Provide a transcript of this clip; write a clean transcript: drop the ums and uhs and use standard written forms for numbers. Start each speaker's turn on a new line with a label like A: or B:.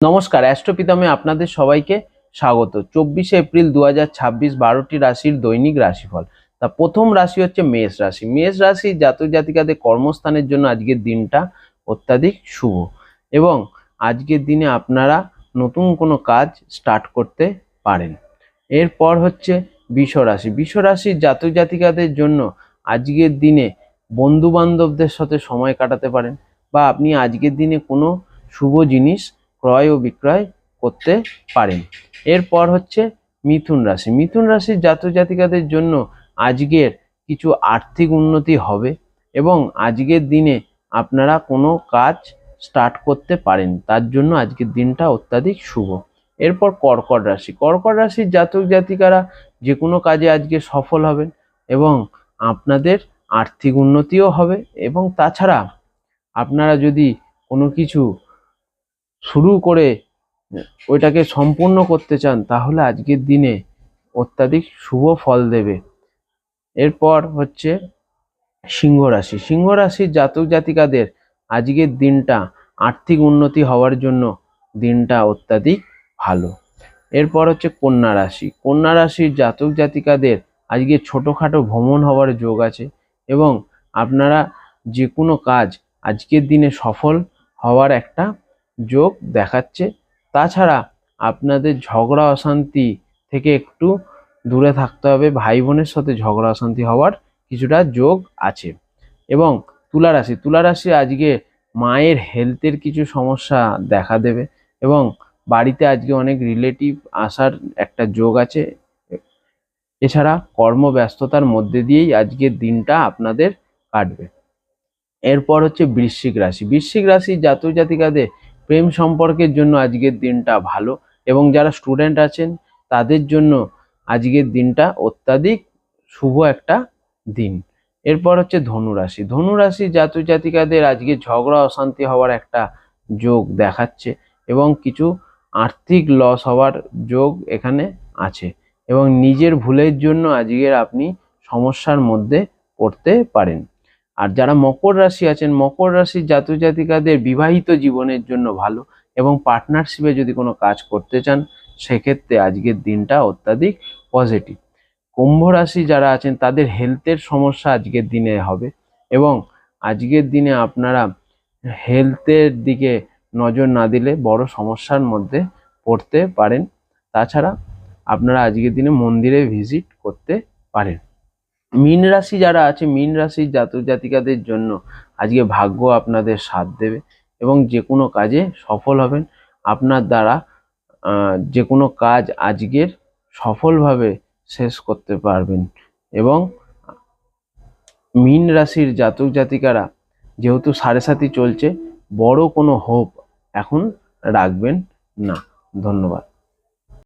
A: নমস্কার, অ্যাস্ট্রোপিতামে আপনাদের সবাইকে স্বাগত। 24শে এপ্রিল 2026 12টি রাশির দৈনিক রাশিফল। তা প্রথম রাশি হচ্ছে মেষ রাশি। মেষ রাশি জাতক জাতিকাদের কর্মস্থানের জন্য আজকের দিনটা অত্যাধিক শুভ এবং আজকের দিনে আপনারা নতুন কোনো কাজ স্টার্ট করতে পারেন। এরপর হচ্ছে বৃষ রাশি। বৃষ রাশির জাতক জাতিকাদের জন্য আজকের দিনে বন্ধু বান্ধবদের সাথে সময় কাটাতে পারেন বা আপনি আজকের দিনে কোনো শুভ জিনিস ক্রয় ও বিক্রয় করতে পারেন। এরপর হচ্ছে মিথুন রাশি। মিথুন রাশির জাতক জাতিকাদের জন্য আজকের কিছু আর্থিক উন্নতি হবে এবং আজকের দিনে আপনারা কোনো কাজ স্টার্ট করতে পারেন, তার জন্য আজকের দিনটা অত্যাধিক শুভ। এরপর কর্কট রাশি। কর্কট রাশির জাতক জাতিকারা যে কোনো কাজে আজকে সফল হবেন এবং আপনাদের আর্থিক উন্নতিও হবে এবং তাছাড়া আপনারা যদি কোনো কিছু শুরু করে ওইটাকে সম্পূর্ণ করতে চান তাহলে আজকের দিনে অত্যাধিক শুভ ফল দেবে। এরপর হচ্ছে সিংহ রাশি। সিংহ রাশির জাতক জাতিকাদের আজকের দিনটা আর্থিক উন্নতি হওয়ার জন্য দিনটা অত্যাধিক ভালো। এরপর হচ্ছে কন্যা রাশি। কন্যা রাশির জাতক জাতিকাদের আজকে ছোটোখাটো ভ্রমণ হওয়ার যোগ আছে এবং আপনারা যে কোনো কাজ আজকের দিনে সফল হওয়ার একটা যোগ দেখাচ্ছে। তাছাড়া আপনাদের ঝগড়া অশান্তি থেকে একটু দূরে থাকতে হবে। ভাই বোনের সাথে ঝগড়া অশান্তি হওয়ার কিছুটা যোগ আছে। এবং তুলা রাশি। তুলা রাশি আজকে মায়ের হেলথের কিছু সমস্যা দেখা দেবে এবং বাড়িতে আজকে অনেক রিলেটিভ আসার একটা যোগ আছে। এছাড়া কর্মব্যস্ততার মধ্যে দিয়েই আজকের দিনটা আপনাদের কাটবে। এরপর হচ্ছে বৃশ্চিক রাশি। বৃশ্চিক রাশির জাতক জাতিকাদের প্রেম সম্পর্কের জন্য আজকের দিনটা ভালো এবং যারা স্টুডেন্ট আছেন তাদের জন্য আজকের দিনটা অত্যাধিক শুভ একটা দিন। এরপর হচ্ছে ধনু রাশি। ধনু রাশির জাতক জাতিকাদের আজকে ঝগড়া অশান্তি হওয়ার একটা যোগ দেখাচ্ছে এবং কিছু আর্থিক লস হওয়ার যোগ এখানে আছে এবং নিজের ভুলের জন্য আজকের আপনি সমস্যার মধ্যে পড়তে পারেন। আর যারা মকর রাশি আছেন, মকর রাশির জাতক জাতিকাদের বিবাহিত জীবনের জন্য ভালো এবং পার্টনারশিপে যদি কোনো কাজ করতে চান সেক্ষেত্রে আজকের দিনটা অত্যাধিক পজিটিভ। কুম্ভ রাশি যারা আছেন তাদের হেলথের সমস্যা আজকের দিনে হবে এবং আজকের দিনে আপনারা হেলথের দিকে নজর না দিলে বড় সমস্যার মধ্যে পড়তে পারেন। তাছাড়া আপনারা আজকের দিনে মন্দিরে ভিজিট করতে পারেন। মীন রাশি যারা আছে, মীন রাশির জাতক জাতিকাদের জন্য আজকে ভাগ্য আপনাদের সাথ দেবে এবং যে কোনো কাজে সফল হবেন। আপনার দ্বারা যে কোনো কাজ আজকের সফলভাবে শেষ করতে পারবেন এবং মীন রাশির জাতক জাতিকারা যেহেতু 7.5 চলছে, বড় কোনো হোপ এখন রাখবেন না। ধন্যবাদ।